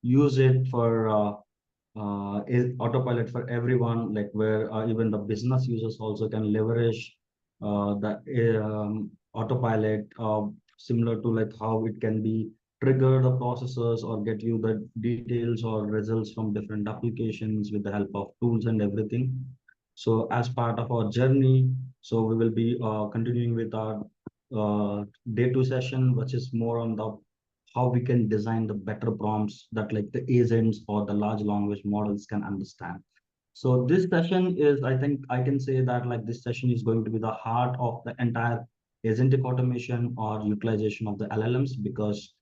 use it for is autopilot for everyone, like where even the business users also can leverage the autopilot, similar to like how it can be trigger the processes or get you the details or results from different applications with the help of tools and everything. So as part of our journey, so we will be continuing with our day two session, which is more on the how we can design the better prompts that like the agents or the large language models can understand. So this session is, I think I can say that like this session is going to be the heart of the entire agentic automation or utilization of the LLMs, because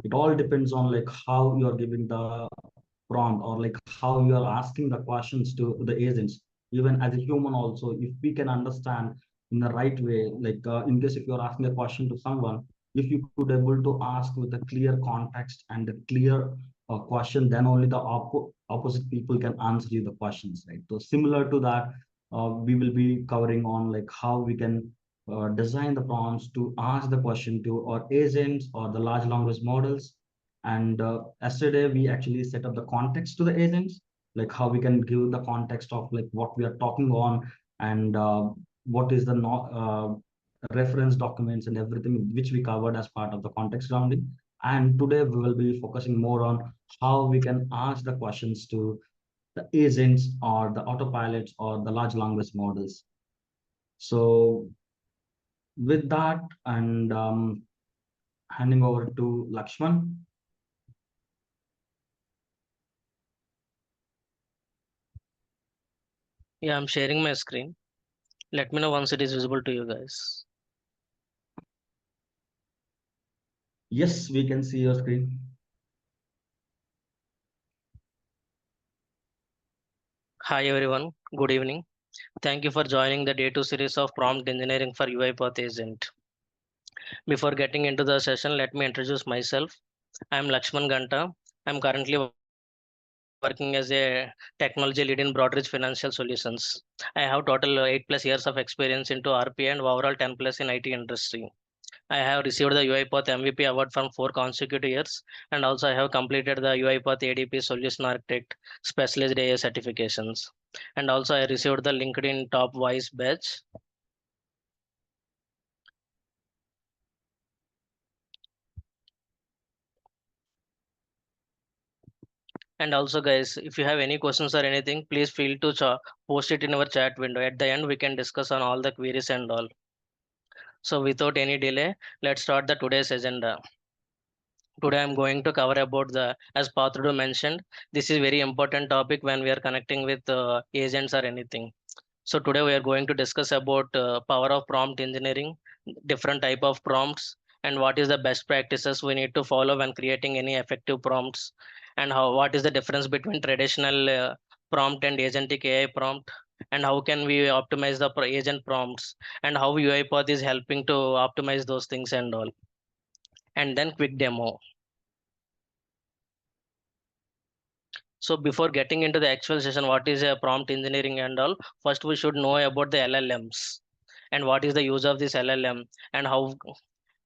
it all depends on like how you are giving the prompt or like how you are asking the questions to the agents. Even as a human also, if we can understand in the right way, like in case if you're asking a question to someone, if you could able to ask with a clear context and a clear question, then only the opposite people can answer you the questions, right? So similar to that, we will be covering on like how we can design the prompts to ask the question to our agents or the large language models. And yesterday we actually set up the context to the agents, like how we can give the context of like what we are talking on, and what is the reference documents and everything which we covered as part of the context grounding. And today we will be focusing more on how we can ask the questions to the agents or the autopilots or the large language models. So with that, and handing over to Lakshman. Yeah, I'm sharing my screen. Let me know once it is visible to you guys. Yes, we can see your screen. Hi everyone, good evening. Thank you for joining the day 2 series of prompt engineering for UiPath Agent. Before getting into the session, let me introduce myself. I am Lakshman Ganta. I'm currently working as a technology lead in Broadridge Financial Solutions. I have total 8+ years of experience into RPA and overall 10+ in IT industry. I have received the UiPath MVP award from 4 consecutive years, and also I have completed the UiPath ADP Solution Architect Specialist AI certifications. And also I received the LinkedIn Top Voice badge. And also guys, if you have any questions or anything, please feel to post it in our chat window. At the end, we can discuss on all the queries and all. So without any delay, let's start the today's agenda. Today I'm going to cover about the, as Pathrudu mentioned, this is very important topic when we are connecting with agents or anything. So today we are going to discuss about power of prompt engineering, different type of prompts, and what is the best practices we need to follow when creating any effective prompts, and how what is the difference between traditional prompt and agentic AI prompt, and how can we optimize the agent prompts, and how UiPath is helping to optimize those things and all. And then quick demo. So before getting into the actual session, what is a prompt engineering and all? First, we should know about the LLMs and what is the use of this LLM and how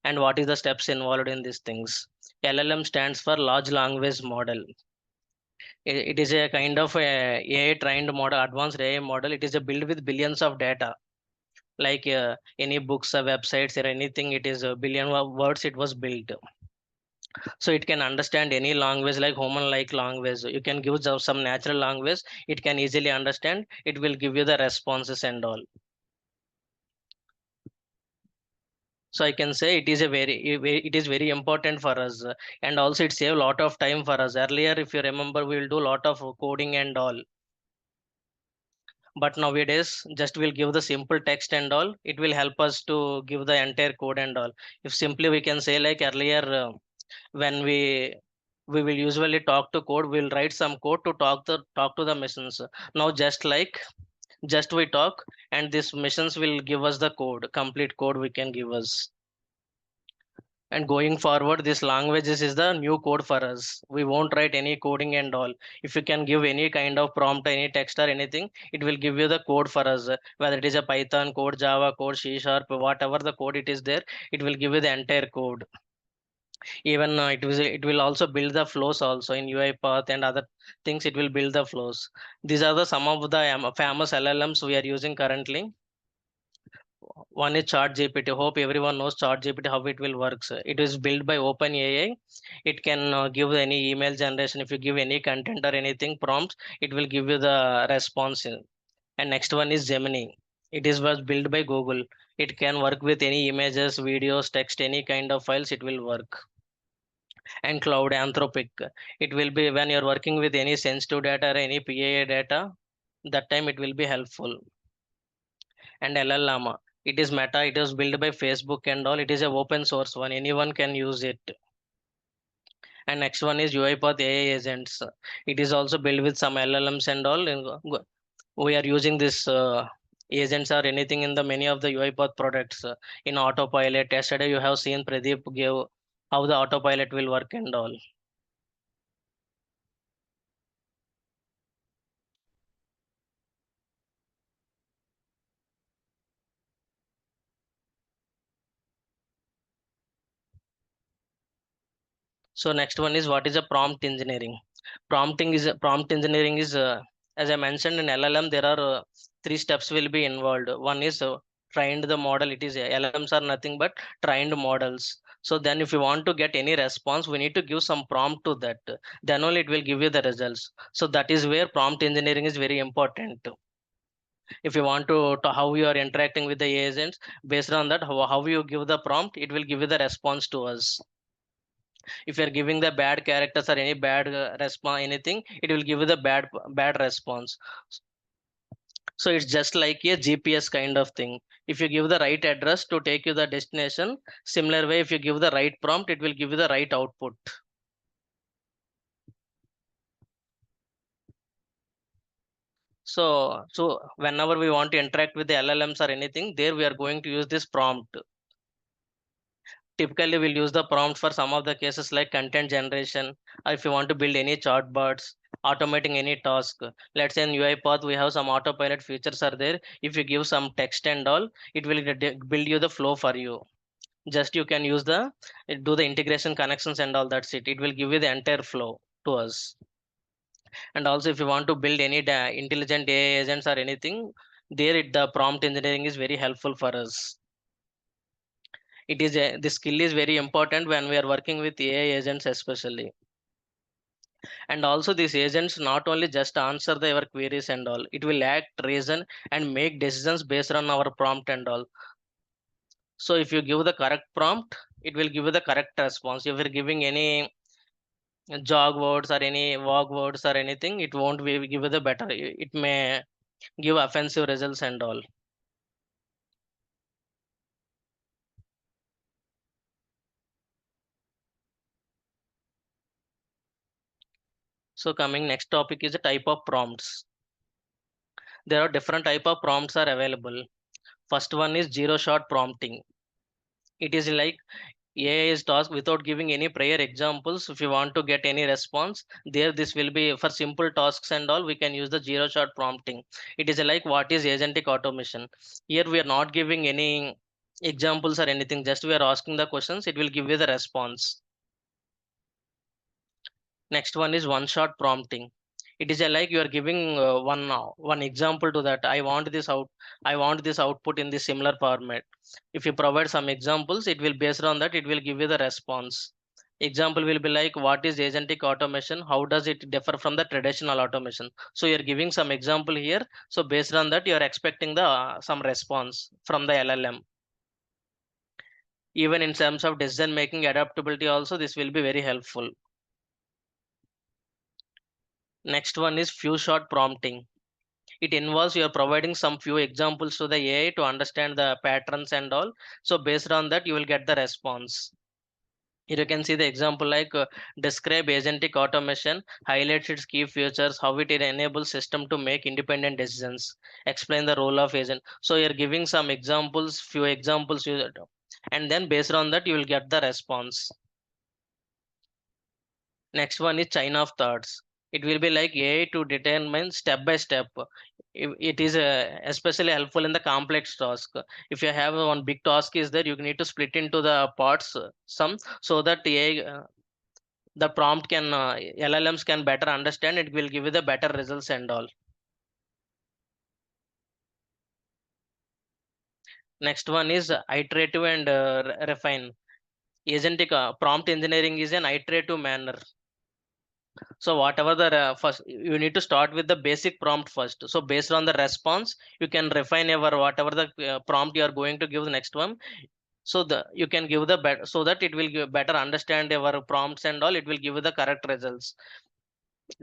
and what is the steps involved in these things. LLM stands for large language model. It is a kind of a AI trained model, advanced AI model. It is a built with billions of data, like any books or websites or anything. It is a billion of words. It was built. So it can understand any language like human like language. You can give some natural language, it can easily understand, it will give you the responses and all. So I can say it is a it is very important for us, and also it save a lot of time for us. Earlier, if you remember, we will do a lot of coding and all, but nowadays just will give the simple text and all, it will help us to give the entire code and all. If simply we can say like earlier, when we will usually talk to code, we'll write some code to talk to the machines. Now just we talk, and these machines will give us the code, complete code we can give us. And going forward, this languages is the new code for us. We won't write any coding and all. If you can give any kind of prompt, any text or anything, it will give you the code for us, whether it is a Python code, Java code, C Sharp, whatever the code it is there, it will give you the entire code. Even it will also build the flows also in UiPath and other things. It will build the flows. These are the some of the famous LLMs we are using currently. One is ChatGPT. Hope everyone knows ChatGPT, how it will work. It is built by OpenAI. It can give any email generation. If you give any content or anything prompts, it will give you the response. And next one is Gemini. It is was built by Google. It can work with any images, videos, text, any kind of files. It will work. And Cloud Anthropic. It will be when you're working with any sensitive data or any PIA data. That time it will be helpful. And LLM. It is Meta. It is built by Facebook and all. It is a open source one. Anyone can use it. And next one is UiPath AI Agents. It is also built with some LLMs and all. We are using this agents or anything in the many of the UiPath products in autopilot. Yesterday you have seen Pradeep gave how the autopilot will work and all. So next one is what is a prompt engineering. Prompt engineering is as I mentioned in LLM there are three steps will be involved. One is trained the model. It is LLMs are nothing but trained models. So then if you want to get any response, we need to give some prompt to that. Then only it will give you the results. So that is where prompt engineering is very important. If you want to how you are interacting with the agents, based on that how you give the prompt, it will give you the response to us. If you're giving the bad characters or any bad response anything, it will give you the bad response. So it's just like a GPS kind of thing. If you give the right address to take you the destination, similar way if you give the right prompt, it will give you the right output. So whenever we want to interact with the LLMs or anything, there we are going to use this prompt. Typically we'll use the prompt for some of the cases like content generation, or if you want to build any chatbots, automating any task. Let's say in UiPath we have some autopilot features are there. If you give some text and all, it will build you the flow for you. Just you can use the do the integration connections and all, that's it. It will give you the entire flow to us. And also if you want to build any intelligent AI agents or anything, there the prompt engineering is very helpful for us. The skill is very important when we are working with AI agents especially. And also these agents not only just answer our queries and all, it will act, reason and make decisions based on our prompt and all. So if you give the correct prompt, it will give you the correct response. If you're giving any jog words or any walk words or anything, it won't be give you the better. It may give offensive results and all. So coming next topic is the type of prompts. There are different type of prompts are available. First one is zero shot prompting. It is like AI is tasked without giving any prior examples. If you want to get any response, there this will be for simple tasks and all. We can use the zero shot prompting. It is like what is agentic automation. Here we are not giving any examples or anything. Just we are asking the questions. It will give you the response. Next one is one shot prompting. It is like you are giving one example to that. I want this output in this similar format. If you provide some examples, it will based on that it will give you the response. Example will be like what is agentic automation, how does it differ from the traditional automation. So you're giving some example here, so based on that you are expecting the some response from the LLM. Even in terms of decision making adaptability also, this will be very helpful. Next one is few shot prompting. It involves you are providing some few examples to the AI to understand the patterns and all. So based on that, you will get the response. Here you can see the example like describe agentic automation, highlights its key features, how it enables system to make independent decisions, explain the role of agent. So you're giving some examples, few examples, and then based on that, you will get the response. Next one is chain of thoughts. It will be like AI to determine step by step. It is especially helpful in the complex task. If you have one big task is there, you need to split into the parts some, so that AI, the prompt can LLMs can better understand. It will give you the better results and all. Next one is iterative and refine. Agentic prompt engineering is an iterative manner. So whatever the first, you need to start with the basic prompt first. So based on the response, you can refine your whatever the prompt you are going to give the next one. So the you can give the better, so that it will give better understand your prompts and all. It will give you the correct results.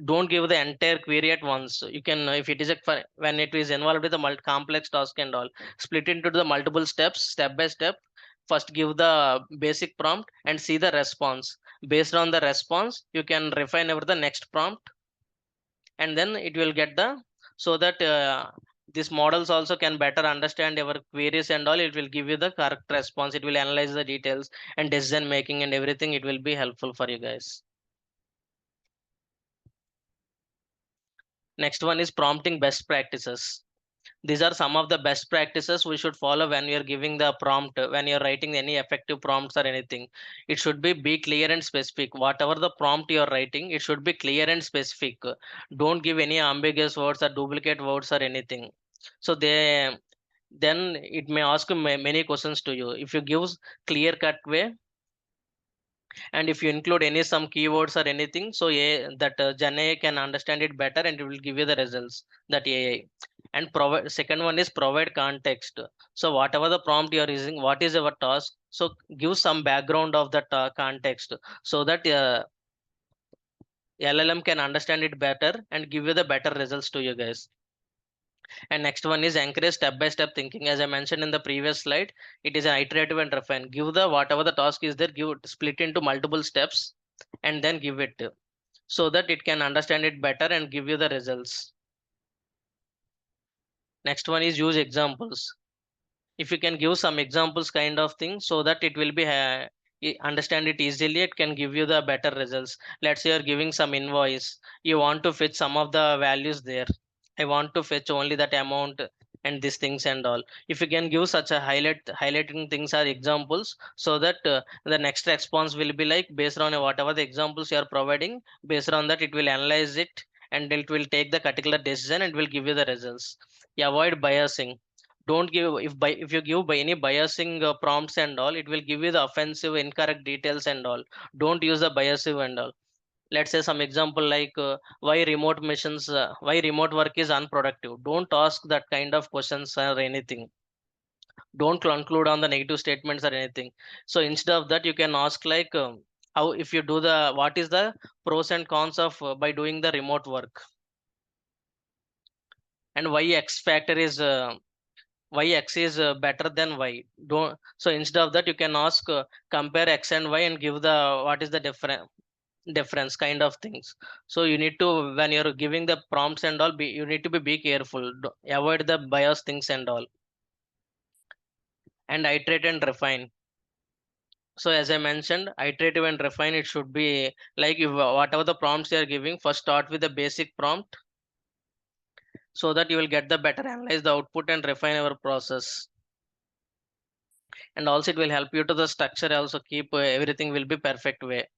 Don't give the entire query at once. You can, if it is a when it is involved with the complex task and all, split into the multiple steps, step by step. First give the basic prompt and see the response. Based on the response, you can refine over the next prompt, and then it will get the, so that these models also can better understand your queries and all. It will give you the correct response. It will analyze the details and decision making and everything. It will be helpful for you guys. Next one is prompting best practices. These are some of the best practices we should follow when you're giving the prompt, when you're writing any effective prompts or anything. It should be clear and specific. Whatever the prompt you're writing, it should be clear and specific. Don't give any ambiguous words or duplicate words or anything. So they, then it may ask many questions to you. If you give clear cut way, and if you include any some keywords or anything, so that Gen AI can understand it better, and it will give you the results, that AI. And provide, second one is provide context. So whatever the prompt you are using, what is our task, so give some background of that context, so that LLM can understand it better and give you the better results to you guys. And next one is encourage step by step thinking. As I mentioned in the previous slide, it is an iterative and refine. Give the whatever the task is there, give it, split into multiple steps, and then give it, so that it can understand it better and give you the results. Next one is use examples. If you can give some examples kind of thing, so that it will be understand it easily, it can give you the better results. Let's say you're giving some invoice, you want to fetch some of the values there. I want to fetch only that amount and these things and all. If you can give such a highlighting things are examples, so that the next response will be like based on whatever the examples you are providing. Based on that, it will analyze it, and it will take the particular decision and will give you the results. You avoid biasing. Don't give, if you give by any biasing prompts and all, it will give you the offensive incorrect details and all. Don't use the biasive and all. Let's say some example like why remote work is unproductive. Don't ask that kind of questions or anything. Don't conclude on the negative statements or anything. So instead of that, you can ask like how, if you do the, what is the pros and cons of by doing the remote work, and why x factor is why x is better than y. Don't, so instead of that, you can ask compare x and y and give the what is the difference kind of things. So you need to, when you're giving the prompts and all, you need to be careful. Avoid the bias things and all. And iterate and refine. So as I mentioned, iterative and refine, it should be like, if whatever the prompts you are giving, first start with the basic prompt, so that you will get the better analyze the output and refine our process. And also it will help you to the structure, also keep everything will be perfect way.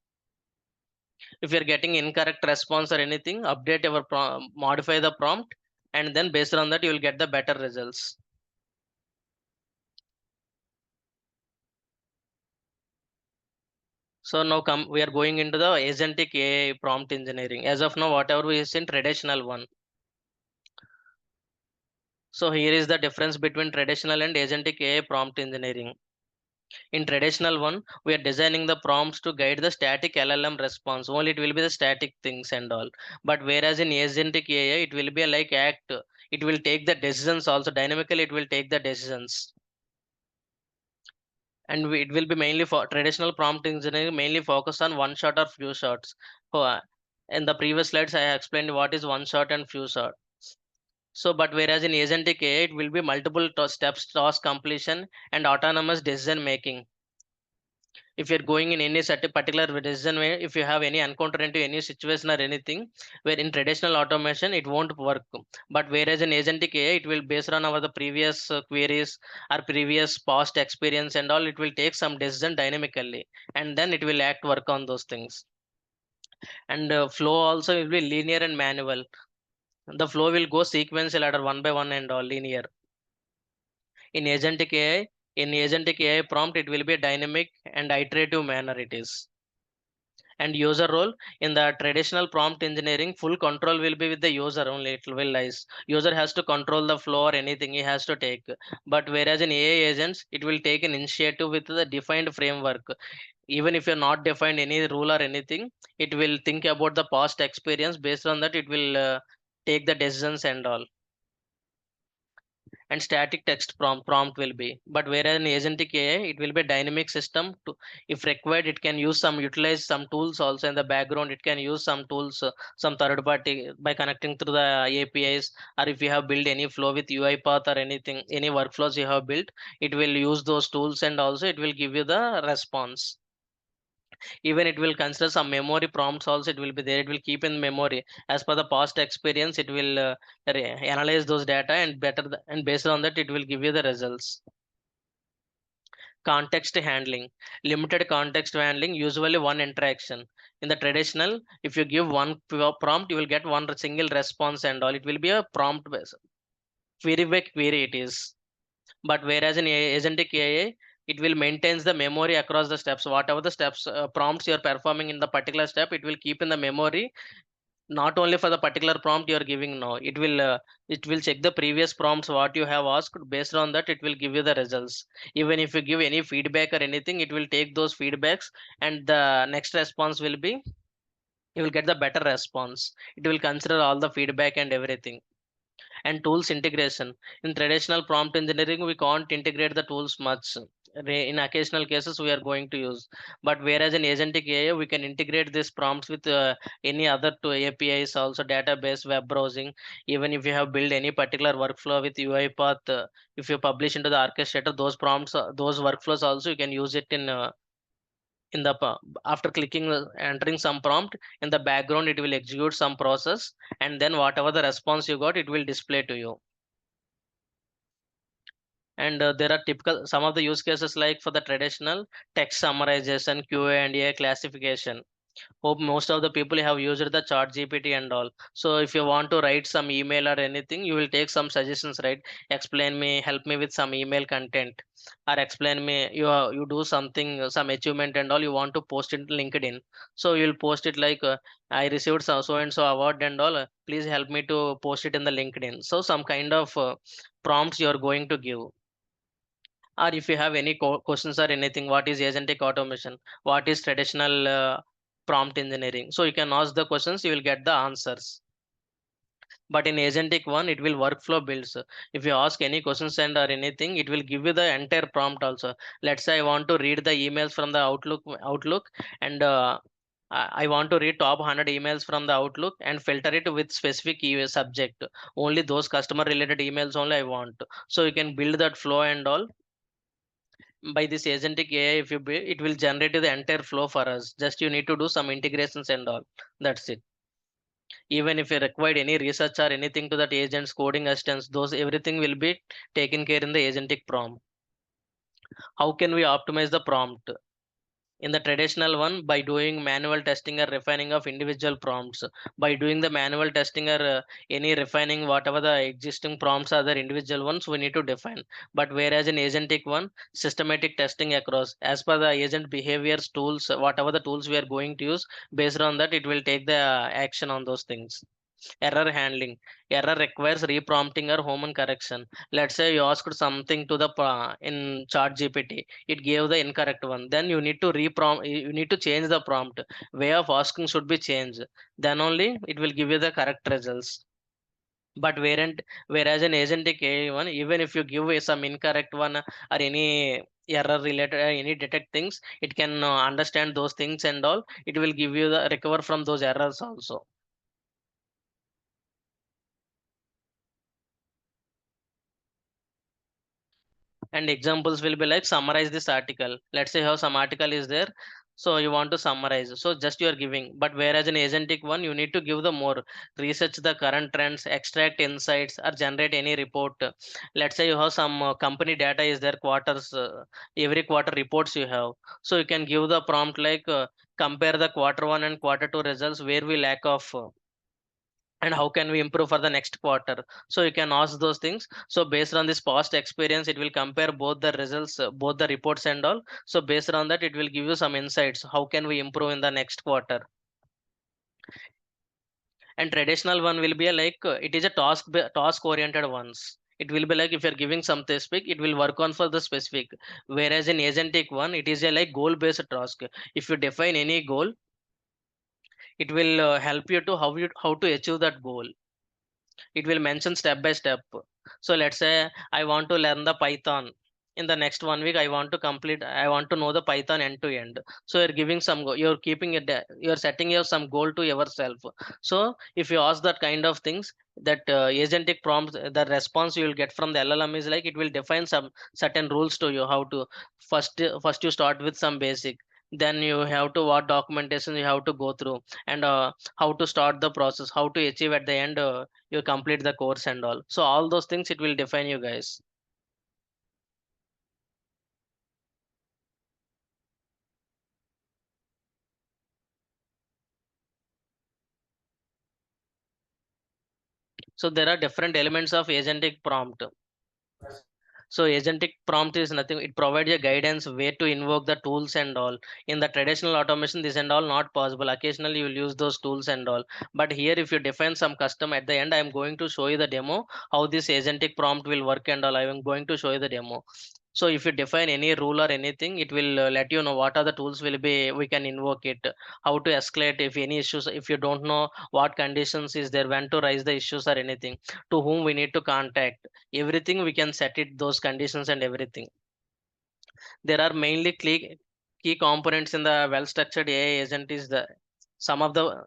If you're getting incorrect response or anything, update your modify the prompt, and then based on that, you will get the better results. So now come, we are going into the agentic AI prompt engineering. As of now, whatever we is in traditional one. So here is the difference between traditional and agentic AI prompt engineering. In traditional one, we are designing the prompts to guide the static LLM response. Only it will be the static things and all. But whereas in agentic AI, it will be like act. It will take the decisions also dynamically. It will take the decisions, and it will be mainly for traditional prompt engineering. Mainly focus on one shot or few shots. So, in the previous slides, I explained what is one shot and few shot. So, but whereas in agentic AI, it will be multiple steps, task completion, and autonomous decision making. if you're going in any certain particular decision way, if you have any encounter into any situation or anything, where in traditional automation it won't work. But whereas in agentic AI, it will based on our the previous queries or previous past experience and all, it will take some decision dynamically, and then it will act work on those things. And flow also will be linear and manual. The flow will go sequential ladder one by one and all linear. In agentic AI, in agentic AI prompt, it will be a dynamic and iterative manner it is. And user role in the traditional prompt engineering, full control will be with the user only. It will lies. User has to control the flow or anything he has to take. But whereas in AI agents, it will take an initiative with the defined framework. Even if you're not defined any rule or anything, it will think about the past experience. Based on that, it will take the decisions and all. And static text prompt will be, but whereas in agentic AI it will be a dynamic system to, if required, it can use some utilize some tools also in the background. It can use some tools, some third party by connecting through the APIs, or if you have built any flow with UiPath or anything, any workflows you have built, it will use those tools and also it will give you the response. Even it will consider some memory prompts also, it will be there, it will keep in memory as per the past experience. It will analyze those data and and based on that it will give you the results. Context handling, limited context handling, usually one interaction. In the traditional, if you give one prompt, you will get one single response and all. It will be a prompt based query by query it is. But whereas in agentic AI, it will maintains the memory across the steps. Whatever the steps prompts you are performing in the particular step, it will keep in the memory. Not only for the particular prompt you are giving now, it will check the previous prompts what you have asked. Based on that, it will give you the results. Even if you give any feedback or anything, it will take those feedbacks, and the next response will be, you will get the better response. It will consider all the feedback and everything. And tools integration, in traditional prompt engineering we can't integrate the tools much. In occasional cases we are going to use, but whereas in agentic AI we can integrate these prompts with any other two APIs also, database, web browsing. Even if you have built any particular workflow with UiPath, if you publish into the orchestrator, those prompts, those workflows also you can use it in the after clicking entering some prompt, in the background it will execute some process, and then whatever the response you got, it will display to you. And there are typical some of the use cases, like for the traditional text summarization, QA and AI classification. Hope most of the people have used the chat GPT and all. So if you want to write some email or anything, you will take some suggestions, right? Explain me, help me with some email content, or explain me, you do something, some achievement and all, you want to post it in LinkedIn. So you'll post it like, I received so and so award and all, please help me to post it in the LinkedIn. So some kind of prompts you are going to give. Or if you have any questions or anything, what is agentic automation, what is traditional prompt engineering, so you can ask the questions, you will get the answers. But in agentic one, it will workflow builds. If you ask any questions and or anything, it will give you the entire prompt also. Let's say I want to read the emails from the outlook, and I want to read top 100 emails from the outlook and filter it with specific subject. Only those customer related emails only I want. So you can build that flow and all. By this agentic AI, if you build, it will generate the entire flow for us. Just you need to do some integrations and all. That's it. Even if you required any research or anything to that agent's coding assistance, those everything will be taken care in the agentic prompt. How can we optimize the prompt? In the traditional one, by doing manual testing or refining of individual prompts. By doing the manual testing or any refining, whatever the existing prompts are the individual ones, we need to define. But whereas in agentic one, systematic testing across as per the agent behaviors tools, whatever the tools we are going to use, based on that it will take the action on those things. Error handling, error requires reprompting or human correction. Let's say you asked something to the in chat GPT, it gave the incorrect one, then you need to reprompt, you need to change the prompt. Way of asking should be changed, then only it will give you the correct results. But whereas an agentic AI one, even if you give some incorrect one or any error related any detect things, it can understand those things and all, it will give you the recover from those errors also. And examples will be like summarize this article. Let's say how some article is there, so you want to summarize, so just you are giving. But whereas in agentic one, you need to give the more, research the current trends, extract insights, or generate any report. Let's say you have some company data is there, quarters, every quarter reports you have, so you can give the prompt like compare the quarter one and quarter two results where we lack of, and how can we improve for the next quarter. So you can ask those things. So based on this past experience, it will compare both the results, both the reports and all. So based on that, it will give you some insights, how can we improve in the next quarter. And traditional one will be a like it is a task oriented ones. It will be like if you're giving some specific, it will work on for the specific. Whereas in agentic one, it is a like goal based task. If you define any goal, it will help you to how to achieve that goal. It will mention step by step. So let's say I want to learn the Python. In the next 1 week, I want to know the Python end to end. So you're giving you're keeping it, you're setting your some goal to yourself. So if you ask that kind of things, that agentic prompts, the response you will get from the LLM is like it will define some certain rules to you, how to first you start with some basic, then you have to what documentation you have to go through, and how to start the process, how to achieve at the end, you complete the course and all. So all those things it will define you guys. So there are different elements of agentic prompt. So agentic prompt is nothing, it provides a guidance where to invoke the tools and all. In the traditional automation, this and all not possible. Occasionally you will use those tools and all. But here if you define some custom, at the end I am going to show you the demo, how this agentic prompt will work and all. I am going to show you the demo. So if you define any rule or anything, it will let you know what are the tools will be, we can invoke it, how to escalate if any issues, if you don't know what conditions is there, when to raise the issues or anything, to whom we need to contact, everything we can set it those conditions and everything. There are mainly key components in the well structured AI agent is the some of the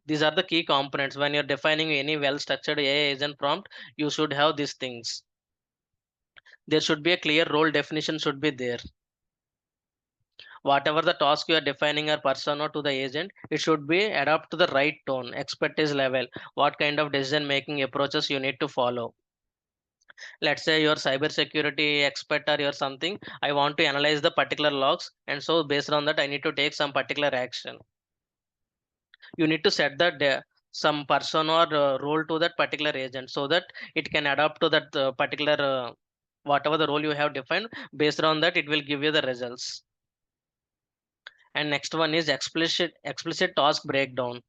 these are the key components. When you're defining any well structured AI agent prompt, you should have these things. There should be a clear role definition should be there. Whatever the task you are defining or persona to the agent, it should be adapt to the right tone, expertise level, what kind of decision making approaches you need to follow. Let's say you're cybersecurity expert or you're something, I want to analyze the particular logs, and so based on that I need to take some particular action. You need to set that some person or role to that particular agent, so that it can adapt to that particular whatever the role you have defined. Based on that, it will give you the results. And next one is explicit task breakdown.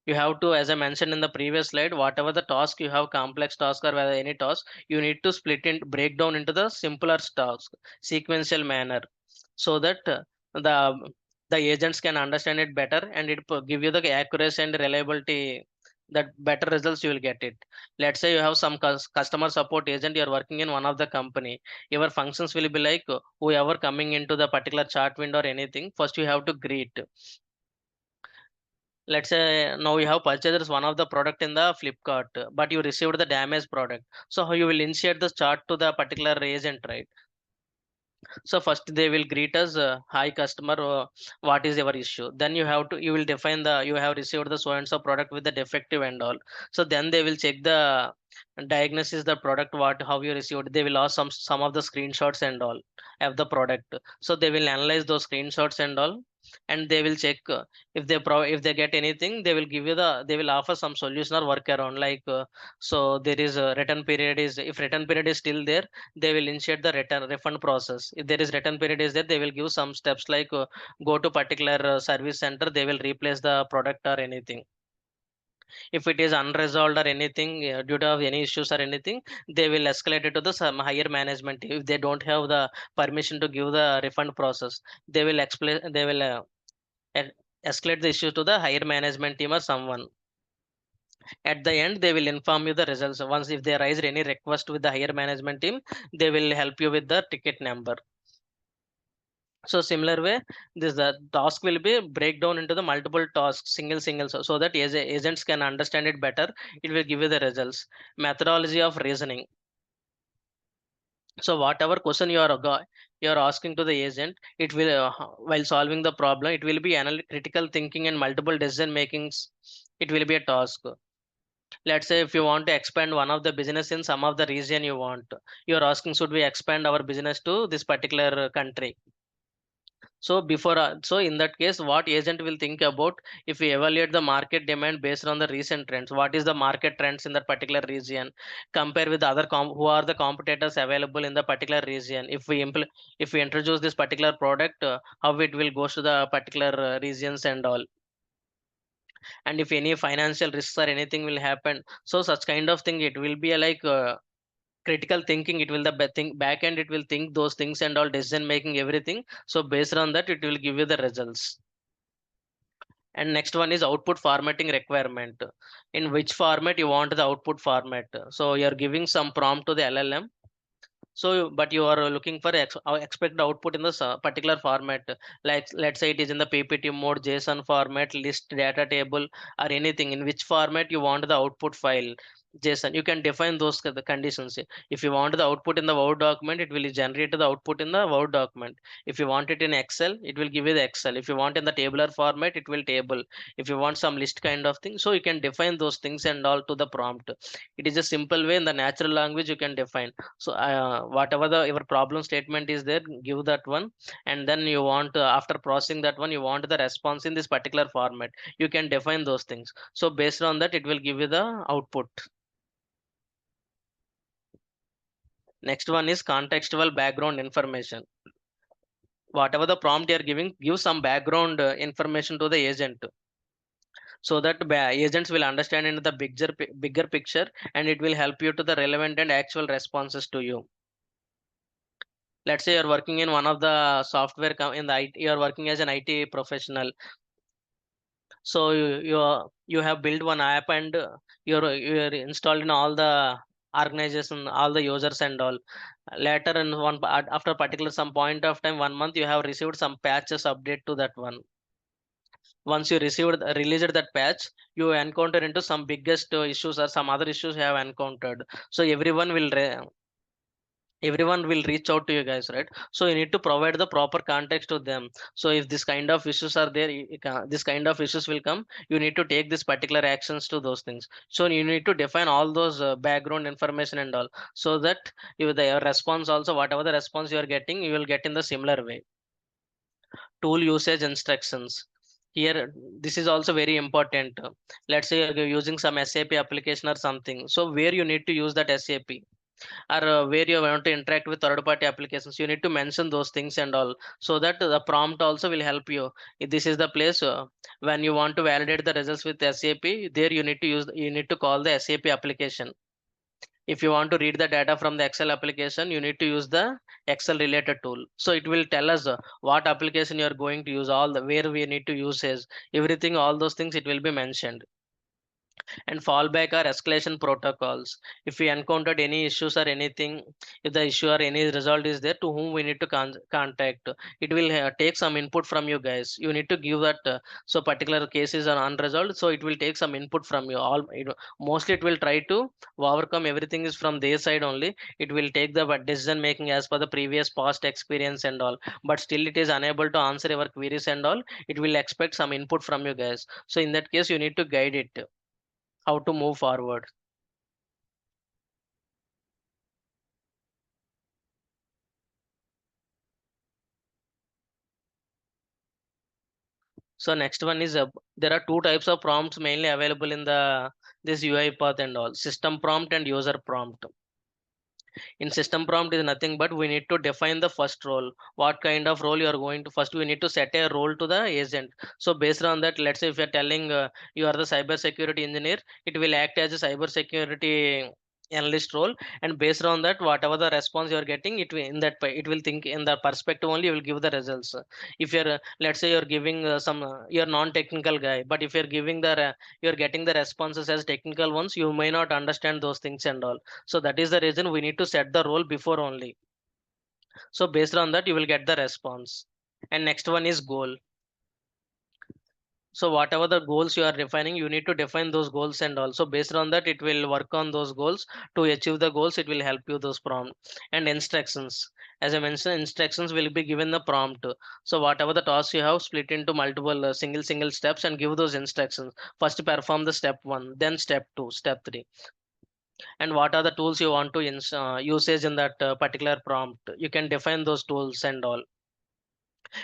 You have to, as I mentioned in the previous slide, whatever the task you have, complex task or whether any task, you need to break down into the simpler tasks, sequential manner, so that the the agents can understand it better, and it give you the accuracy and reliability, that better results you will get it. Let's say you have some customer support agent, you are working in one of the company. Your functions will be like whoever coming into the particular chat window or anything, first you have to greet. Let's say now you have purchased one of the product in the Flipkart, but you received the damaged product. So how you will initiate the chart to the particular agent, right? So first they will greet us, hi customer, what is your issue? Then you will define the, you have received the so and so product with the defective and all. So then they will check the diagnosis the product, what how you received. They will ask some of the screenshots and all of the product. So they will analyze those screenshots and all, and they will check if they get anything, they will give you the, they will offer some solution or workaround like so there is a return period is, if return period is still there, they will initiate the return refund process. If there is return period is there, they will give some steps like go to particular service center, they will replace the product or anything. If it is unresolved or anything due to any issues or anything, they will escalate it to the some higher management. If they don't have the permission to give the refund process, they will explain, they will e- escalate the issue to the higher management team or someone. At the end, they will inform you the results. Once if they raise any request with the higher management team, they will help you with the ticket number. So similar way, this the task will be break down into the multiple tasks, single, so that as agents can understand it better. It will give you the results. Methodology of reasoning. So whatever question you are asking to the agent, it will while solving the problem, it will be critical thinking and multiple decision makings. It will be a task. Let's say if you want to expand one of the business in some of the region you want, you are asking should we expand our business to this particular country. So in that case, what agent will think about, if we evaluate the market demand based on the recent trends, what is the market trends in that particular region, compare with the other who are the competitors available in the particular region. If we introduce this particular product, how it will go to the particular regions and all, and if any financial risks or anything will happen. So such kind of thing, it will be a critical thinking. It will the back end, it will think those things and all, decision making, everything. So based on that, it will give you the results. And next one is output formatting requirement. In which format you want the output format. So you're giving some prompt to the LLM. So, but you are looking for expect output in this particular format. Like, let's say it is in the PPT mode, JSON format, list, data table, or anything. In which format you want the output file, JSON. You can define those the conditions. If you want the output in the Word document, it will generate the output in the Word document. If you want it in Excel, it will give you the Excel. If you want in the tabular format, it will table. If you want some list kind of thing, so you can define those things and all to the prompt. It is a simple way in the natural language you can define. So whatever the your problem statement is there, give that one, and then you want after processing that one, you want the response in this particular format. You can define those things. So based on that, it will give you the output. Next one is contextual background information. Whatever the prompt you are giving, give some background information to the agent, so that agents will understand in the bigger picture, and it will help you to the relevant and actual responses to you. Let's say you're working in one of the software in the IT, you're working as an IT professional. So you have built one app, and you're installed in all the organization, all the users and all. Later in after particular some point of time, 1 month, you have received some patches update to that one. Once you released that patch, you encounter into some biggest issues or some other issues you have encountered. So everyone will reach out to you guys, right? So you need to provide the proper context to them. So if this kind of issues are there, this kind of issues will come, you need to take this particular actions to those things. So you need to define all those background information and all, so that your response also, whatever the response you are getting, you will get in the similar way. Tool usage instructions. Here, this is also very important. Let's say you're using some SAP application or something, so where you need to use that SAP, or where you want to interact with third party applications, you need to mention those things and all, so that the prompt also will help you. If this is the place when you want to validate the results with SAP, there you need to call the SAP application. If you want to read the data from the Excel application, you need to use the Excel related tool. So it will tell us what application you are going to use, all the where we need to use is everything, all those things it will be mentioned. And fallback or escalation protocols. If we encountered any issues or anything, if the issue or any result is there, to whom we need to contact, it will take some input from you guys. You need to give that. So particular cases are unresolved, so it will take some input from you. Mostly it will try to overcome everything is from their side only. It will take the decision making as per the previous past experience and all. But still, it is unable to answer your queries and all. It will expect some input from you guys. So in that case, you need to guide it how to move forward. So next one is there are two types of prompts mainly available in the this UiPath and all, system prompt and user prompt. In system prompt is nothing but we need to define the first role. What kind of role you are going to, first we need to set a role to the agent. So based on that, let's say if you're telling you are the cyber security engineer, it will act as a cyber security analyst role, and based on that, whatever the response you are getting, it will in that it will think in the perspective only, you will give the results. If you're let's say you're giving some you're non-technical guy, but if you're giving the you're getting the responses as technical ones, you may not understand those things and all. So that is the reason we need to set the role before only. So based on that, you will get the response. And next one is goal. So whatever the goals you are defining, you need to define those goals, and also based on that, it will work on those goals. To achieve the goals, it will help you those prompt and instructions. As I mentioned, instructions will be given the prompt. So whatever the task you have, split into multiple single steps and give those instructions. First perform the step one, then step two, step three, and what are the tools you want to usage in that particular prompt. You can define those tools and all.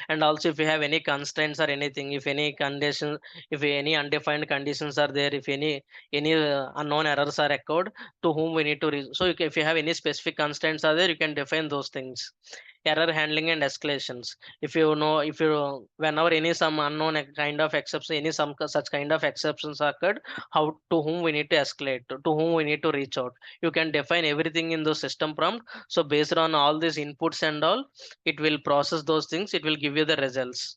And also if you have any constraints or anything, if any condition, if any undefined conditions are there, if any unknown errors are occurred, to whom we need to so if you have any specific constraints are there, you can define those things. Error handling and escalations. If you know, if you whenever any some unknown kind of exception, any some such kind of exceptions occurred, how to whom we need to escalate, to whom we need to reach out. You can define everything in the system prompt. So based on all these inputs and all, it will process those things, it will give you the results.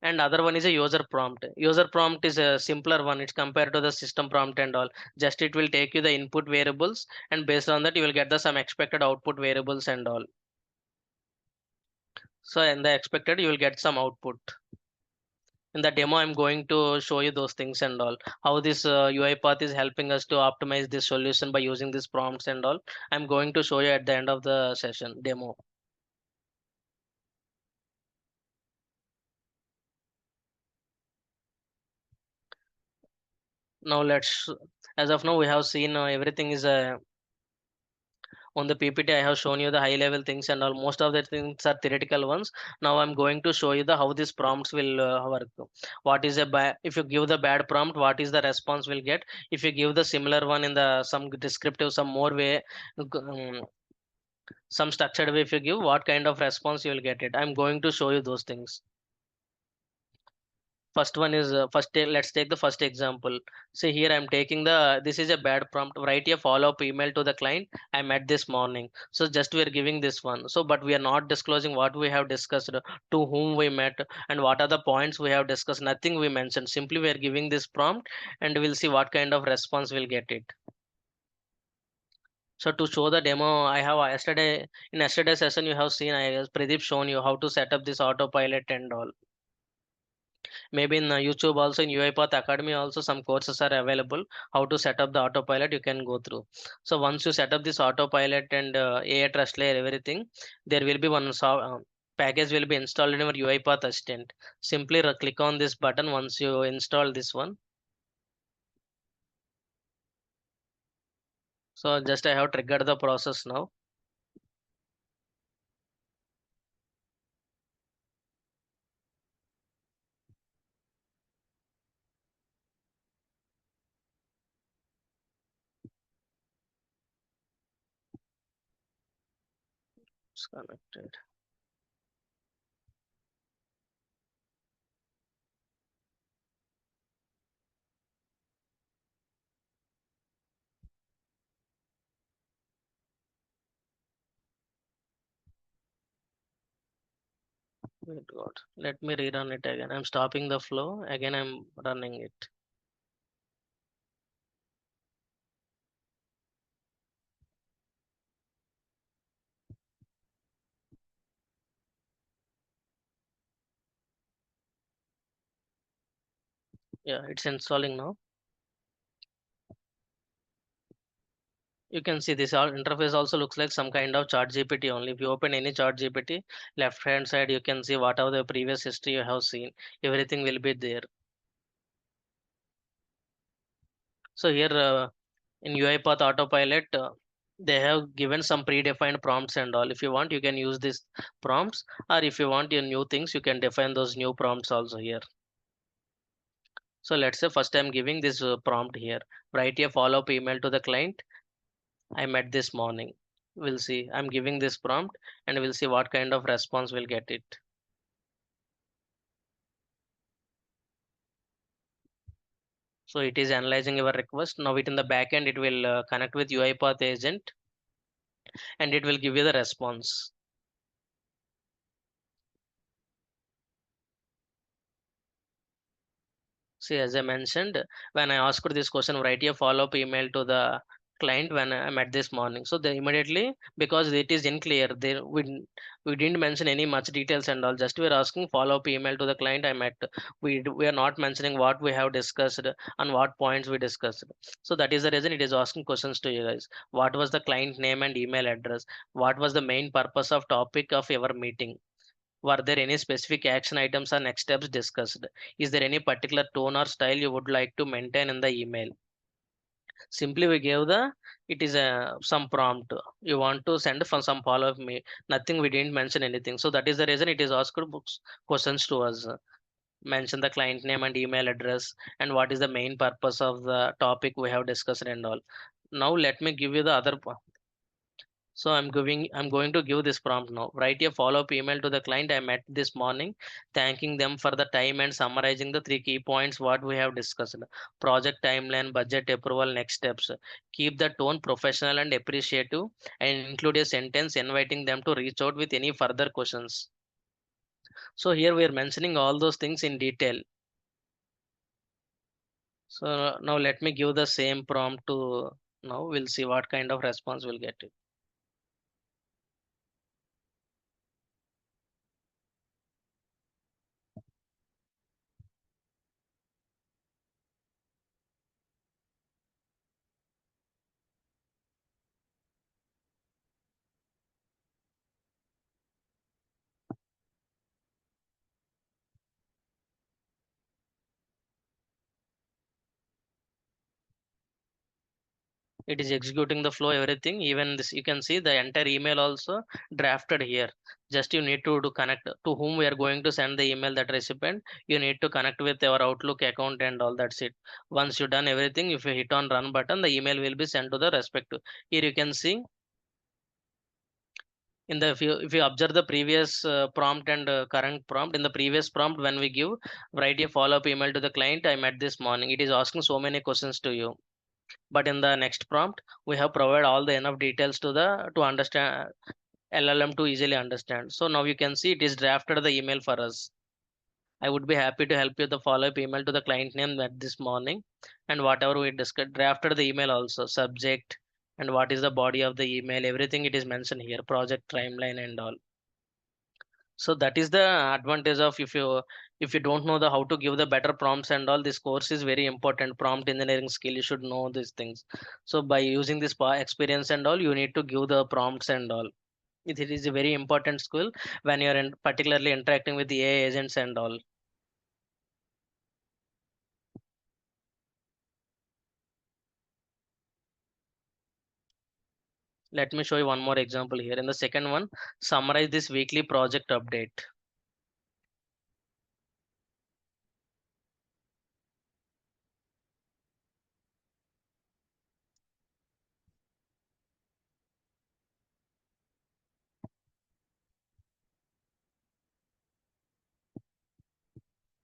And other one is a user prompt. User prompt is a simpler one, it's compared to the system prompt and all. Just it will take you the input variables, and based on that you will get the some expected output variables and all. So in the expected you will get some output. In the demo I'm going to show you those things and all, how this UiPath is helping us to optimize this solution by using these prompts and all. I'm going to show you at the end of the session demo. Now let's, as of now we have seen everything is on the PPT. I have shown you the high level things and all. Most of the things are theoretical ones. Now I'm going to show you the how these prompts will work. What is a bad, if you give the bad prompt, what is the response will get? If you give the similar one in the some descriptive, some more way, some structured way, if you give, what kind of response you will get it. I'm going to show you those things. First one is let's take the first example. See here I'm taking the, this is a bad prompt. Write a follow-up email to the client. I met this morning. So just we are giving this one. So but we are not disclosing what we have discussed, to whom we met, and what are the points we have discussed. Nothing we mentioned. Simply we are giving this prompt, and we'll see what kind of response we'll get it. So to show the demo, I have yesterday, in yesterday's session you have seen, I Pradeep shown you how to set up this autopilot and all. Maybe in YouTube also, in UiPath Academy also some courses are available. How to set up the autopilot you can go through. So once you set up this autopilot and AI trust layer everything, there will be one package will be installed in your UiPath Assistant. Simply click on this button once you install this one. So just I have triggered the process now. It's connected. Wait, God. Let me rerun it again. I'm stopping the flow. Again, I'm running it. Yeah, it's installing now. You can see this all interface also looks like some kind of chart GPT only. If you open any chart GPT, left hand side, you can see whatever the previous history you have seen. Everything will be there. So here in UiPath Autopilot, they have given some predefined prompts and all. If you want, you can use these prompts, or if you want your new things, you can define those new prompts also here. So let's say first I'm giving this prompt here. Write a follow-up email to the client. I met this morning. We'll see. I'm giving this prompt, and we'll see what kind of response we'll get it. So it is analyzing your request. Now it in the backend, it will connect with UiPath agent, and it will give you the response. See, as I mentioned, when I asked this question, write a follow-up email to the client when I met this morning. So they immediately, because it is unclear, we didn't mention any much details and all. Just we are asking follow up email to the client I met. We are not mentioning what we have discussed and what points we discussed. So that is the reason it is asking questions to you guys. What was the client name and email address? What was the main purpose of topic of your meeting? Were there any specific action items or next steps discussed? Is there any particular tone or style you would like to maintain in the email? Simply we gave the, it is a some prompt. You want to send for some follow up me. Nothing, we didn't mention anything. So that is the reason it is asked books questions to us. Mention the client name and email address and what is the main purpose of the topic we have discussed and all. Now let me give you the other. So I'm going to give this prompt now. Write a follow-up email to the client I met this morning, thanking them for the time and summarizing the three key points what we have discussed. Project timeline, budget approval, next steps. Keep the tone professional and appreciative and include a sentence inviting them to reach out with any further questions. So here we are mentioning all those things in detail. So now let me give the same prompt to, now we'll see what kind of response we'll get. It is executing the flow, everything. Even this, you can see the entire email also drafted here. Just you need to connect to whom we are going to send the email, that recipient. You need to connect with our Outlook account and all, that's it. Once you done everything, if you hit on run button, the email will be sent to the respective. Here you can see in the, if you observe the previous prompt and current prompt. In the previous prompt, when we give write a follow up email to the client I met this morning, it is asking so many questions to you. But in the next prompt, we have provided all the enough details to the, to understand LLM to easily understand. So now you can see it is drafted the email for us. I would be happy to help you the follow up email to the client name that this morning, and whatever we discussed, drafted the email also, subject and what is the body of the email, everything it is mentioned here, project timeline and all. So that is the advantage of, if you don't know the how to give the better prompts and all, this course is very important. Prompt engineering skill, you should know these things. So by using this experience and all, you need to give the prompts and all. It is a very important skill when you are particularly interacting with the AI agents and all. Let me show you one more example here. In the second one, summarize this weekly project update.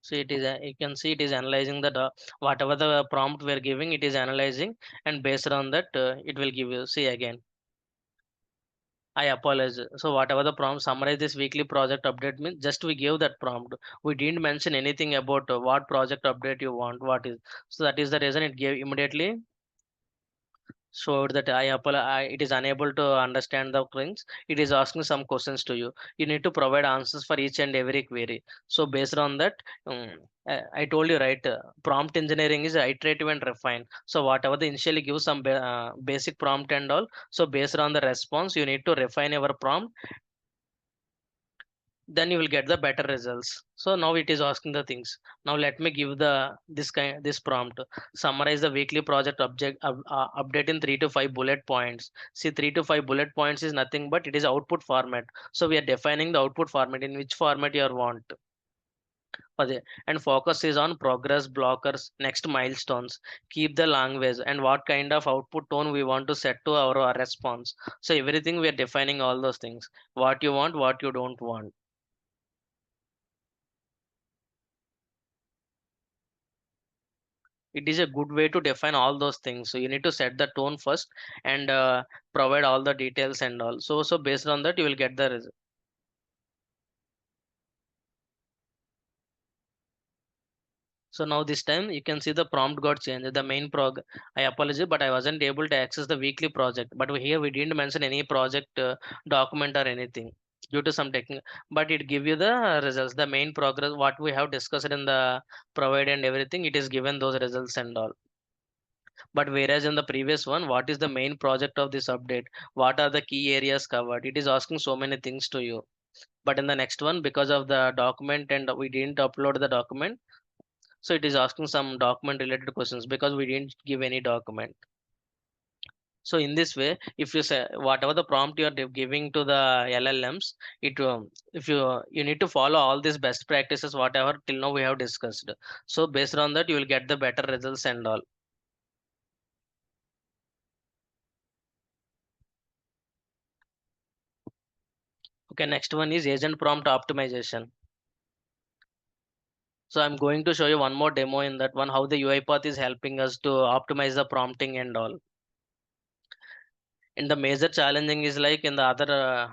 So it is you can see it is analyzing the whatever the prompt we're giving, it is analyzing, and based on that, it will give you. See again, I apologize. So whatever the prompt, summarize this weekly project update means, just we gave that prompt. We didn't mention anything about what project update you want, what is. So that is the reason it gave immediately showed that it is unable to understand the things. It is asking some questions to you. You need to provide answers for each and every query. So based on that, I told you right. Prompt engineering is iterative and refined. So whatever the initially give some basic prompt and all. So based on the response, you need to refine your prompt, then you will get the better results. So now it is asking the things. Now let me give the this prompt. Summarize the weekly project update in 3 to 5 bullet points. See, 3 to 5 bullet points is nothing but it is output format. So we are defining the output format, in which format you want. And focus is on progress blockers, next milestones. Keep the language and what kind of output tone we want to set to our response. So everything we are defining all those things. What you want, what you don't want. It is a good way to define all those things. So you need to set the tone first and provide all the details and all. So based on that, you will get the result. So now this time you can see the prompt got changed. The main I apologize, but I wasn't able to access the weekly project. But here we didn't mention any project document or anything due to some technical. But it give you the results, the main progress, what we have discussed in the provide and everything. It is given those results and all. But whereas in the previous one, what is the main project of this update? What are the key areas covered? It is asking so many things to you. But in the next one, because of the document and we didn't upload the document, so it is asking some document related questions because we didn't give any document. So in this way, if you say whatever the prompt you are giving to the LLMs, it if you need to follow all these best practices, whatever till now we have discussed. So based on that, you will get the better results and all. Okay, next one is agent prompt optimization. So I'm going to show you one more demo in that one, how the UiPath is helping us to optimize the prompting and all. And the major challenging is like in the other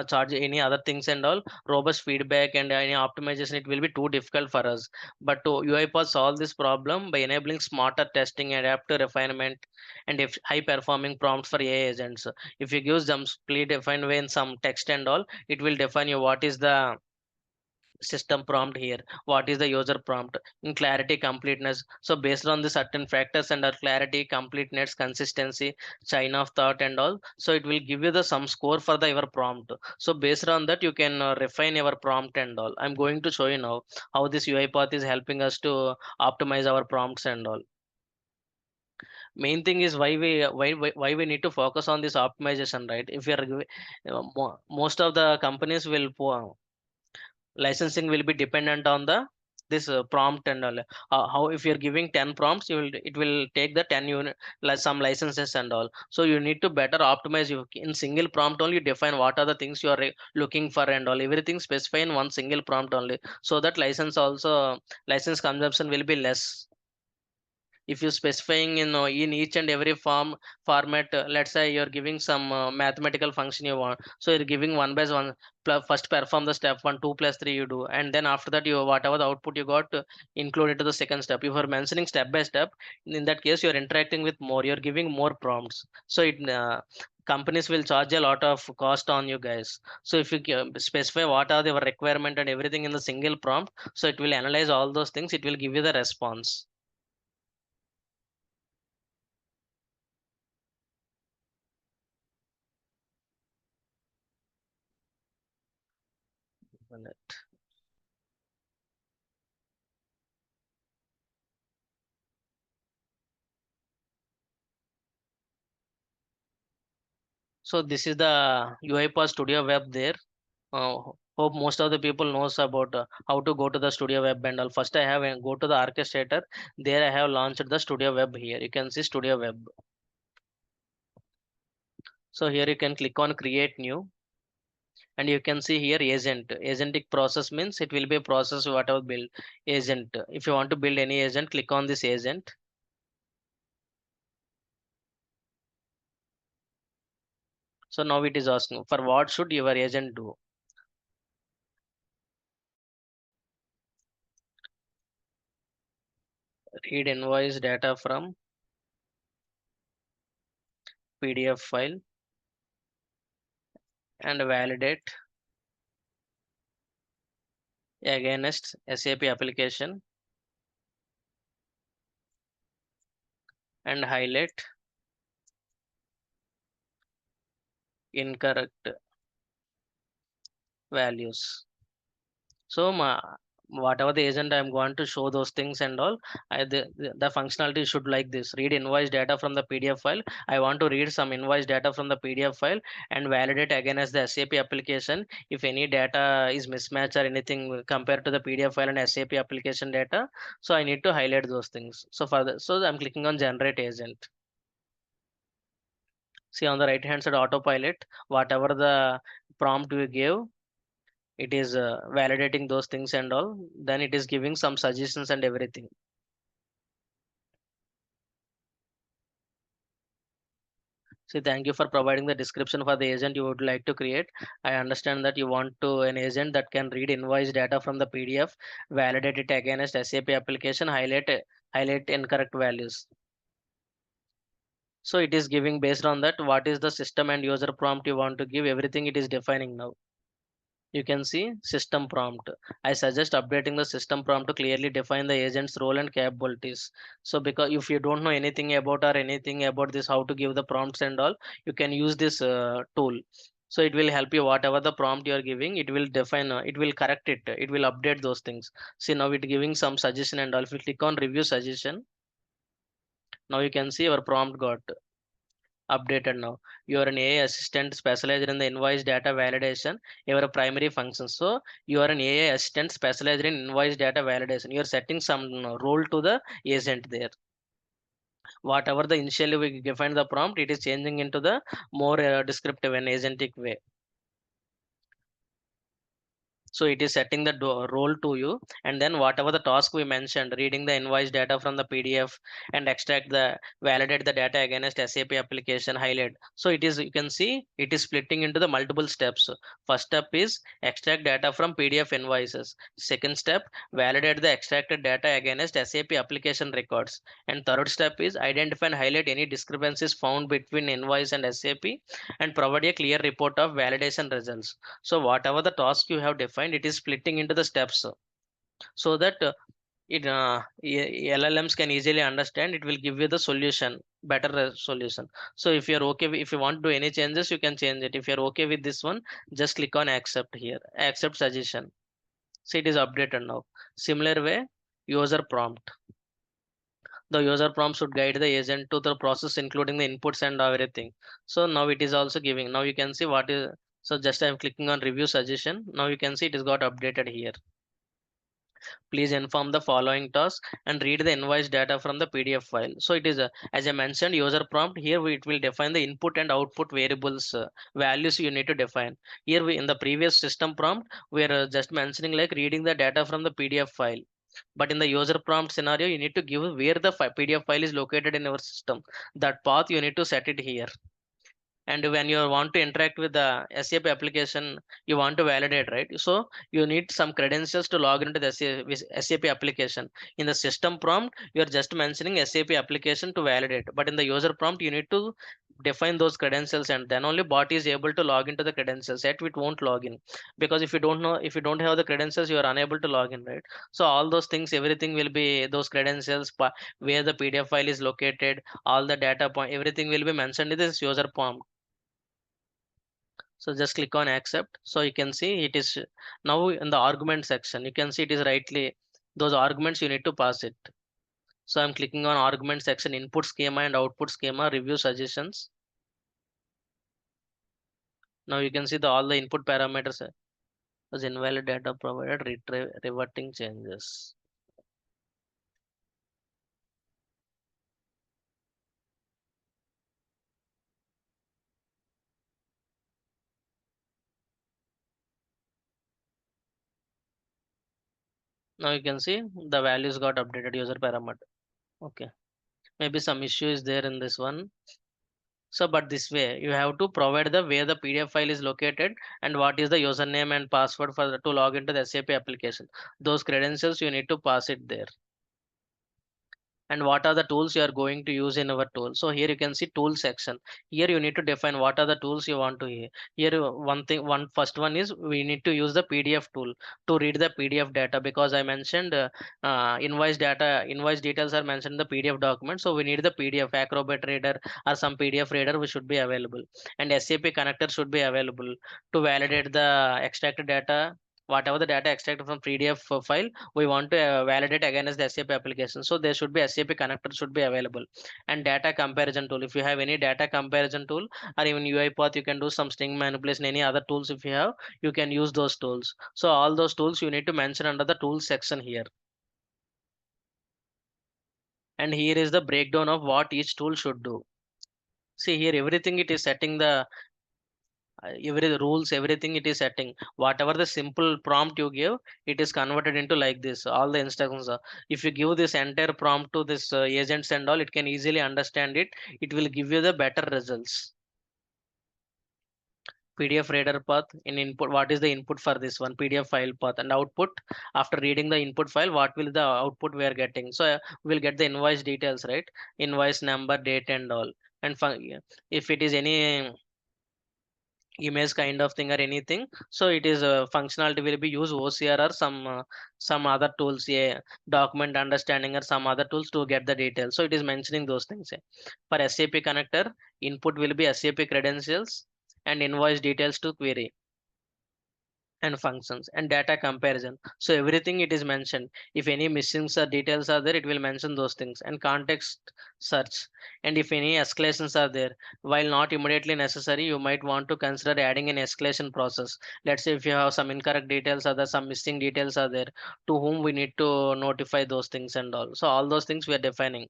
charge any other things and all robust feedback and any optimization, it will be too difficult for us. But to UiPath solve this problem by enabling smarter testing, adaptive refinement, and if high performing prompts for AI agents. If you use them pre-defined way in some text and all, it will define you what is the system prompt here, what is the user prompt in clarity, completeness. So based on the certain factors and our clarity, completeness, consistency, chain of thought and all, so it will give you the some score for the your prompt. So based on that you can refine your prompt and all. I'm going to show you now how this UiPath is helping us to optimize our prompts and all. Main thing is why we need to focus on this optimization, right? If you are most of the companies will licensing will be dependent on the this prompt and all. How if you're giving 10 prompts, you will it will take the 10 unit like some licenses and all. So you need to better optimize. You in single prompt only define what are the things you are looking for and all, everything specify in one single prompt only, so that license consumption will be less. If you specifying in each and every format, let's say you're giving some mathematical function you want, so you're giving one by one, first perform the step 1 2 plus 3 you do, and then after that you whatever the output you got include it to the second step. If you're mentioning step by step, in that case you're interacting with more, you're giving more prompts, so it companies will charge a lot of cost on you guys. So if you specify what are their requirement and everything in the single prompt, so it will analyze all those things, it will give you the response. So this is the UiPath Studio Web there. Hope most of the people knows about how to go to the Studio Web and all. First I have go to the orchestrator. There I have launched the Studio Web here. You can see Studio Web. So here you can click on create new, and you can see here agent. Agentic process means it will be a process whatever build agent. If you want to build any agent, click on this agent. So now it is asking for what should your agent do. Read invoice data from PDF file and validate against SAP application and highlight incorrect values. So whatever the agent I'm going to show those things and all, the functionality should like this. Read invoice data from the PDF file. I want to read some invoice data from the PDF file and validate again as the SAP application. If any data is mismatch or anything compared to the PDF file and SAP application data, so I need to highlight those things. So for the, so I'm clicking on generate agent. See on the right hand side autopilot, whatever the prompt we give, it is validating those things and all, then it is giving some suggestions and everything. See, thank you for providing the description for the agent you would like to create. I understand that you want to an agent that can read invoice data from the PDF, validate it against SAP application, highlight incorrect values. So it is giving based on that what is the system and user prompt you want to give. Everything it is defining now. You can see system prompt. I suggest updating the system prompt to clearly define the agent's role and capabilities. So because if you don't know anything about or anything about this, how to give the prompts and all, you can use this tool. So it will help you whatever the prompt you are giving, it will define, it will correct it, it will update those things. See now it giving some suggestion and all. If you click on review suggestion, now you can see our prompt got updated now. You are an AI assistant specialized in the invoice data validation. Your primary function. So you are an AI assistant specialized in invoice data validation. You are setting some role to the agent there. Whatever the initially we define the prompt, it is changing into the more descriptive and agentic way. So it is setting the role to you, and then whatever the task we mentioned, reading the invoice data from the PDF and extract the validate the data against SAP application highlight. So it is, you can see it is splitting into the multiple steps. First step is extract data from PDF invoices. Second step, validate the extracted data against SAP application records. And third step is identify and highlight any discrepancies found between invoice and SAP and provide a clear report of validation results. So whatever the task you have defined, it is splitting into the steps so that LLMs can easily understand. It will give you the solution, better solution. So if you're okay, if you want to do any changes, you can change it. If you're okay with this one, just click on accept here, accept suggestion. So it is updated now. Similar way, user prompt. The user prompt should guide the agent to the process, including the inputs and everything. So now it is also giving. Now you can see what is. So just I'm clicking on review suggestion. Now you can see it is got updated here. Please inform the following task and read the invoice data from the PDF file. So it is as I mentioned, user prompt here it will define the input and output variables values you need to define. Here we in the previous system prompt we are just mentioning like reading the data from the PDF file. But in the user prompt scenario, you need to give where the PDF file is located in our system. That path you need to set it here. And when you want to interact with the SAP application, you want to validate, right? So you need some credentials to log into the SAP application. In the system prompt, you are just mentioning SAP application to validate, but in the user prompt you need to define those credentials, and then only bot is able to log into the credentials. Yet it won't log in, because if you don't know, if you don't have the credentials, you are unable to log in, right? So all those things, everything will be those credentials, where the PDF file is located, all the data point, everything will be mentioned in this user prompt. So just click on accept. So you can see it is now in the argument section. You can see it is rightly those arguments you need to pass it. So I'm clicking on argument section, input schema and output schema, review suggestions. Now you can see the all the input parameters as invalid data provided, reverting changes. Now you can see the values got updated user parameter. Okay. Maybe some issue is there in this one. So, but this way you have to provide the where the PDF file is located and what is the username and password for to log into the SAP application. Those credentials you need to pass it there. And what are the tools you are going to use in our tool. So here you can see tool section. Here you need to define what are the tools you want to here. Here one first one is we need to use the PDF tool to read the PDF data, because I mentioned invoice details are mentioned in the PDF document. So we need the PDF Acrobat reader or some PDF reader which should be available, and SAP connector should be available to validate the extracted data. Whatever the data extracted from PDF file, we want to validate against the SAP application. So there should be SAP connector should be available, and data comparison tool. If you have any data comparison tool or even UiPath, you can do some string manipulation. Any other tools if you have, you can use those tools. So all those tools you need to mention under the tools section here. And here is the breakdown of what each tool should do. See here everything it is setting the every rules, everything it is setting. Whatever the simple prompt you give, it is converted into like this all the instructions are. If you give this entire prompt to this agents and all, it can easily understand it. It will give you the better results. PDF reader path in input. What is the input for this one? PDF file path and output. After reading the input file, what will the output we are getting? So we'll get the invoice details, right? Invoice number, date, and all. And if it is any image kind of thing or anything, so it is functionality will be use OCR or some other tools, yeah, document understanding or some other tools to get the details. So it is mentioning those things, yeah. For SAP connector, input will be SAP credentials and invoice details to query and functions and data comparison. So everything it is mentioned. If any missing details are there, it will mention those things and context search. And if any escalations are there, while not immediately necessary, you might want to consider adding an escalation process. Let's say if you have some incorrect details are there, some missing details are there, to whom we need to notify those things and all. So all those things we are defining.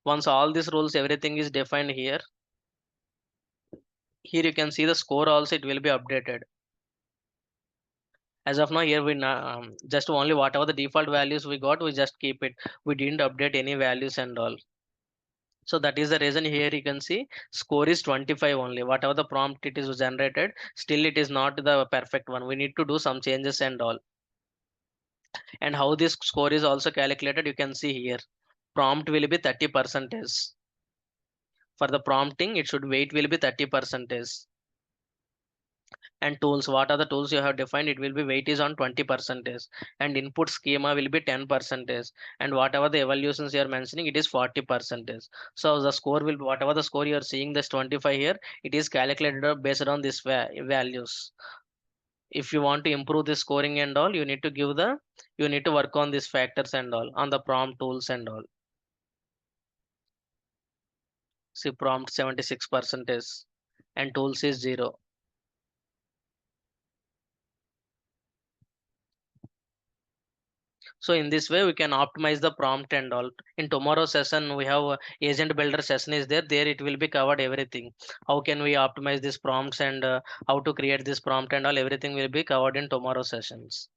Once all these rules, everything is defined here. Here you can see the score also, it will be updated. As of now, here we just only whatever the default values we got, we just keep it. We didn't update any values and all. So that is the reason here you can see score is 25 only. Whatever the prompt it is generated, still it is not the perfect one. We need to do some changes and all. And how this score is also calculated, you can see here. Prompt will be 30 percentage. For the prompting, it should weight will be 30 percentage. And tools, what are the tools you have defined? It will be weight is on 20 percentage, and input schema will be 10 percentage, and whatever the evaluations you are mentioning, it is 40 percentage. So the score will be whatever the score you are seeing this 25 here, it is calculated based on this values. If you want to improve the scoring and all, you need to work on these factors and all on the prompt tools and all. See, prompt 76 percentage and tools is 0. So in this way, we can optimize the prompt and all. In tomorrow's session, we have agent builder session is there. There it will be covered everything. How can we optimize these prompts and how to create this prompt and all. Everything will be covered in tomorrow's sessions.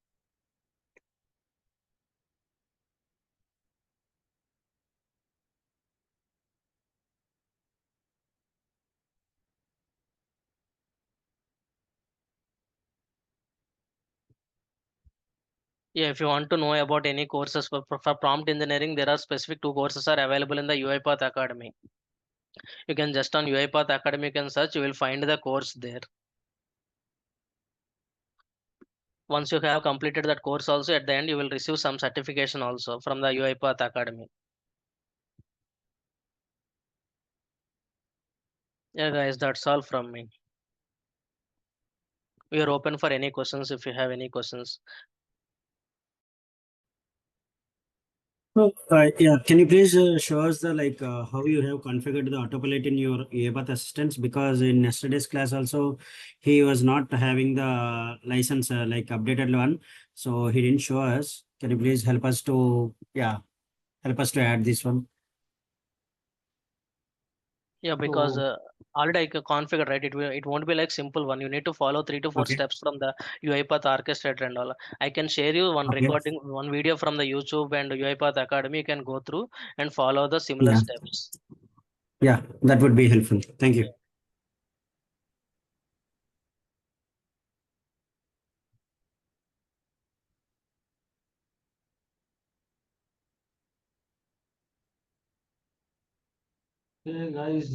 Yeah, if you want to know about any courses for prompt engineering, there are specific two courses are available in the UiPath Academy. You can just on UiPath Academy, you can search, you will find the course there. Once you have completed that course also, at the end, you will receive some certification also from the UiPath Academy. Yeah, guys, that's all from me. We are open for any questions if you have any questions. So, yeah, can you please show us the how you have configured the autopilot in your UiPath assistants? Because in yesterday's class also, he was not having the license updated one, so he didn't show us. Can you please help us to add this one? Yeah, because So already I configured, right? It won't be like simple one. You need to follow 3 to 4 Okay. steps from the UiPath orchestrator and all. I can share you one Okay. recording, one video from the YouTube and UiPath Academy. You can go through and follow the similar Yeah. steps. Yeah, that would be helpful. Thank you. hey guys,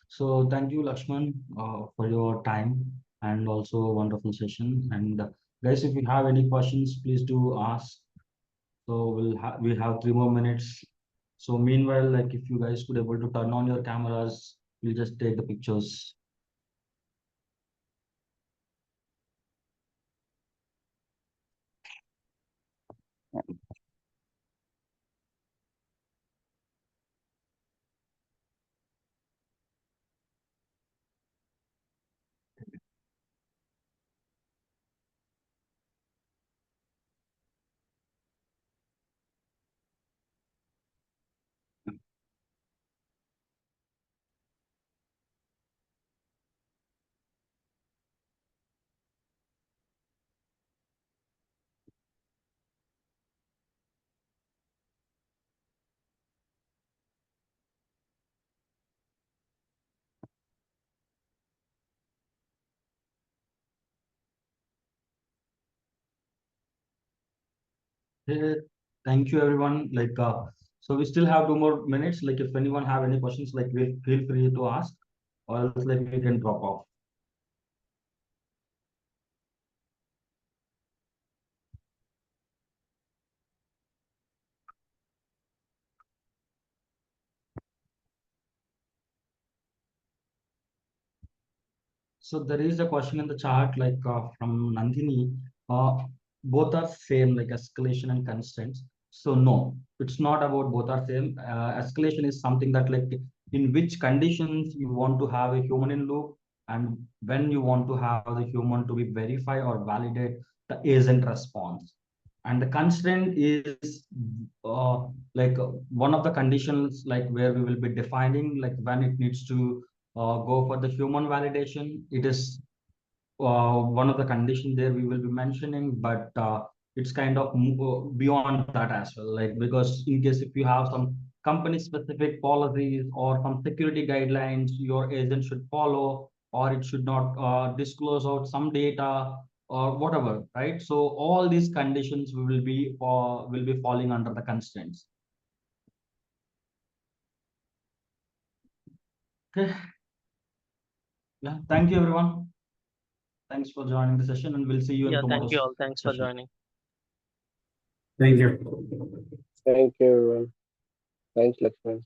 so thank you Lakshman for your time and also wonderful session. And guys, if you have any questions, please do ask. So we have 3 more minutes. So meanwhile, like if you guys could able to turn on your cameras, we'll just take the pictures. Hey, thank you everyone. So we still have 2 more minutes. Like if anyone have any questions, like feel free to ask, or else like we can drop off. So there is a question in the chart, from Nandini. Uh, Both are same, like escalation and constraints. So no, it's not about both are same. Escalation is something that like in which conditions you want to have a human in loop, and when you want to have the human to be verify or validate the agent response. And the constraint is one of the conditions like where we will be defining like when it needs to go for the human validation. It is one of the conditions there we will be mentioning, but it's kind of beyond that as well. Like because in case if you have some company specific policies or some security guidelines, your agent should follow, or it should not disclose out some data or whatever, right? So all these conditions will be falling under the constraints. Okay. Yeah. Thank you, everyone. Thanks for joining the session, and we'll see you in Yeah, thank you tomorrow's all. Thanks for session. joining. Thank you. Thank you, everyone. Thanks, Lakshman.